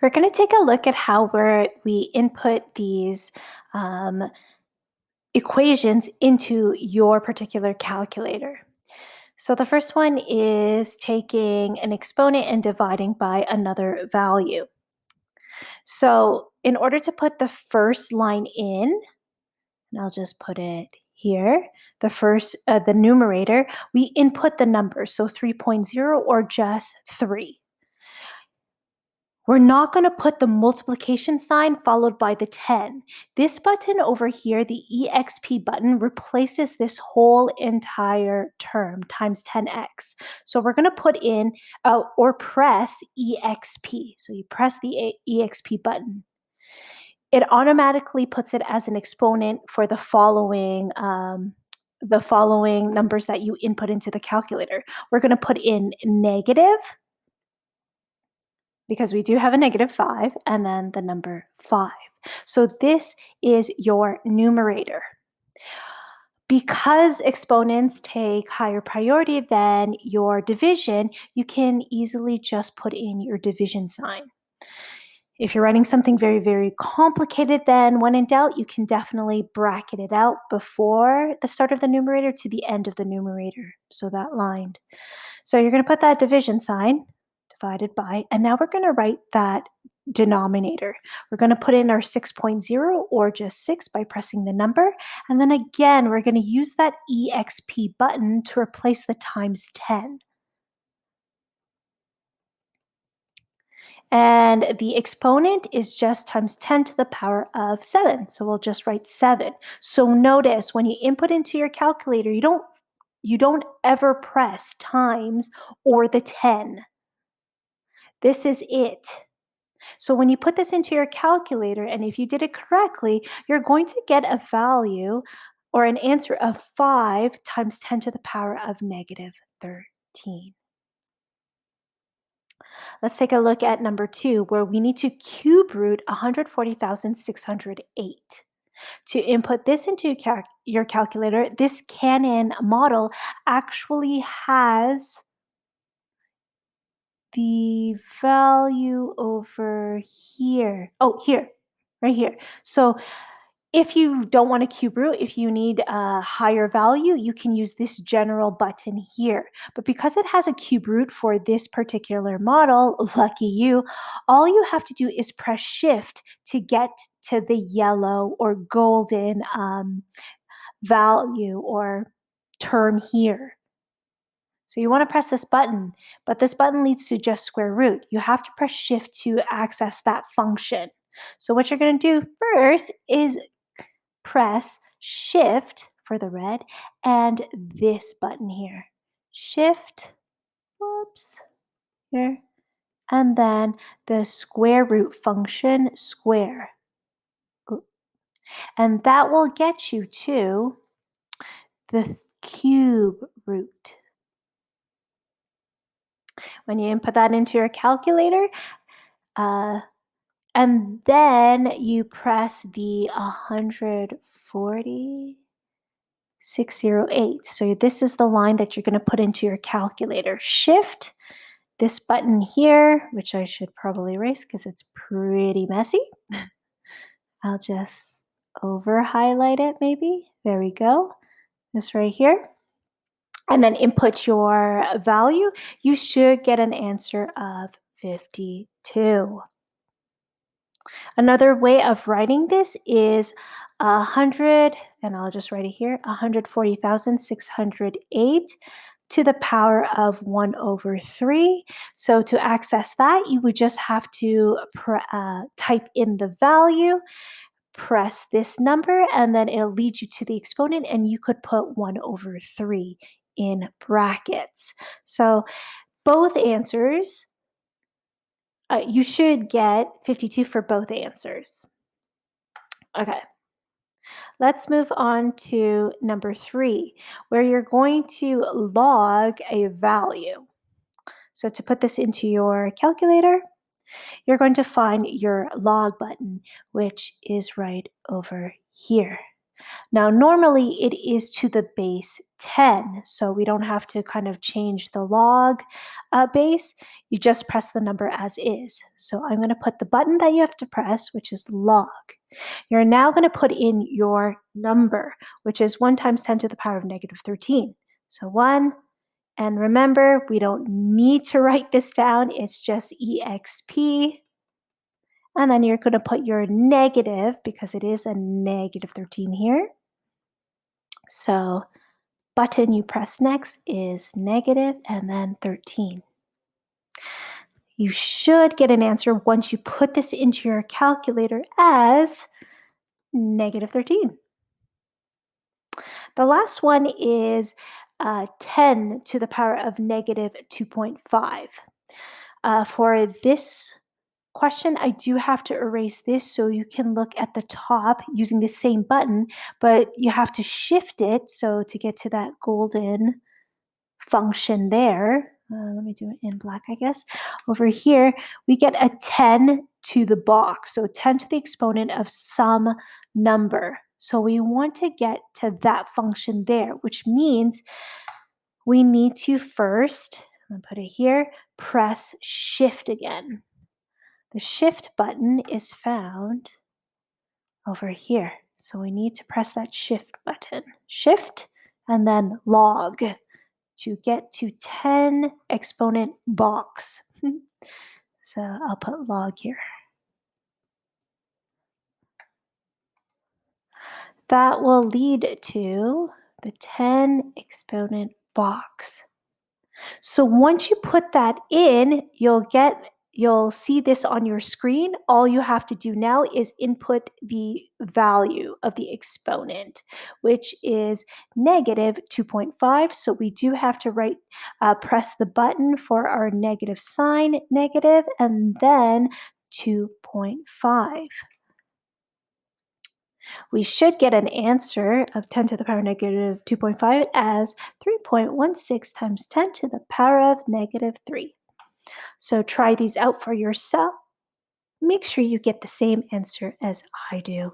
We're going to take a look at how we input these um, equations into your particular calculator. So the first one is taking an exponent and dividing by another value. So in order to put the first line in, and I'll just put it here, the numerator, we input the number, so 3.0 or just 3. We're not going to put the multiplication sign followed by the 10. This button over here, the EXP button, replaces this whole entire term times 10x. So we're going to put in or press EXP. So you press the EXP button. It automatically puts it as an exponent for the following numbers that you input into the calculator. We're going to put in negative, because we do have a -5, and then the number 5. So this is your numerator. Because exponents take higher priority than your division, you can easily just put in your division sign. If you're writing something very, very complicated, then when in doubt, you can definitely bracket it out before the start of the numerator to the end of the numerator, so that line. So you're going to put that division sign, divided by, and now we're going to write that denominator. We're going to put in our 6.0 or just 6 by pressing the number, and then again, we're going to use that EXP button to replace the times 10. And the exponent is just times 10 to the power of 7. So we'll just write 7. So notice when you input into your calculator, you don't ever press times or the 10. This is it. So when you put this into your calculator, and if you did it correctly, you're going to get a value or an answer of 5 times 10 to the power of -13. Let's take a look at number 2, where we need to cube root 140,608. To input this into your calculator, this Canon model actually has the value over here. Oh, here, right here. So if you don't want to cube root, if you need a higher value, you can use this general button here. But because it has a cube root for this particular model, lucky you, all you have to do is press shift to get to the yellow or golden value or term here. So you want to press this button, but this button leads to just square root. You have to press shift to access that function. So what you're going to do first is press shift for the red and this button here. Shift, whoops, here, and then the square root function, square. And that will get you to the cube root. When you input that into your calculator, and then you press the 140,608. So this is the line that you're going to put into your calculator. Shift this button here, which I should probably erase because it's pretty messy. I'll just over highlight it maybe. There we go. This right here. And then input your value. You should get an answer of 52. Another way of writing this is 100, and I'll just write it here, 140,608 to the power of 1 over 3. So to access that, you would just have to type in the value, press this number, and then it'll lead you to the exponent, and you could put 1 over 3 in brackets. So both answers, you should get 52 for both answers. Okay. Let's move on to number 3, where you're going to log a value. So to put this into your calculator, you're going to find your log button, which is right over here. Now, normally it is to the base 10, so we don't have to kind of change the log base. You just press the number as is. So I'm going to put the button that you have to press, which is log. You're now going to put in your number, which is 1 times 10 to the power of negative 13. So 1, and remember, we don't need to write this down. It's just EXP. And then you're going to put your negative, because it is a negative 13 here. So button you press next is negative and then 13. You should get an answer once you put this into your calculator as negative 13. The last one is 10 to the power of negative 2.5. For this question, I do have to erase this so you can look at the top using the same button, but you have to shift it. So to get to that golden function there, let me do it in black, I guess. Over here, we get a 10 to the box. So 10 to the exponent of some number. So we want to get to that function there, which means we need to first, I'm gonna put it here, press shift again. The shift button is found over here. So we need to press that shift button. Shift and then log to get to 10 exponent box. So I'll put log here. That will lead to the 10 exponent box. So once you put that in, you'll see this on your screen. All you have to do now is input the value of the exponent, which is negative 2.5. So we do have to press the button for our negative sign, negative, and then 2.5. We should get an answer of 10 to the power of negative 2.5 as 3.16 times 10 to the power of negative 3. So try these out for yourself. Make sure you get the same answer as I do.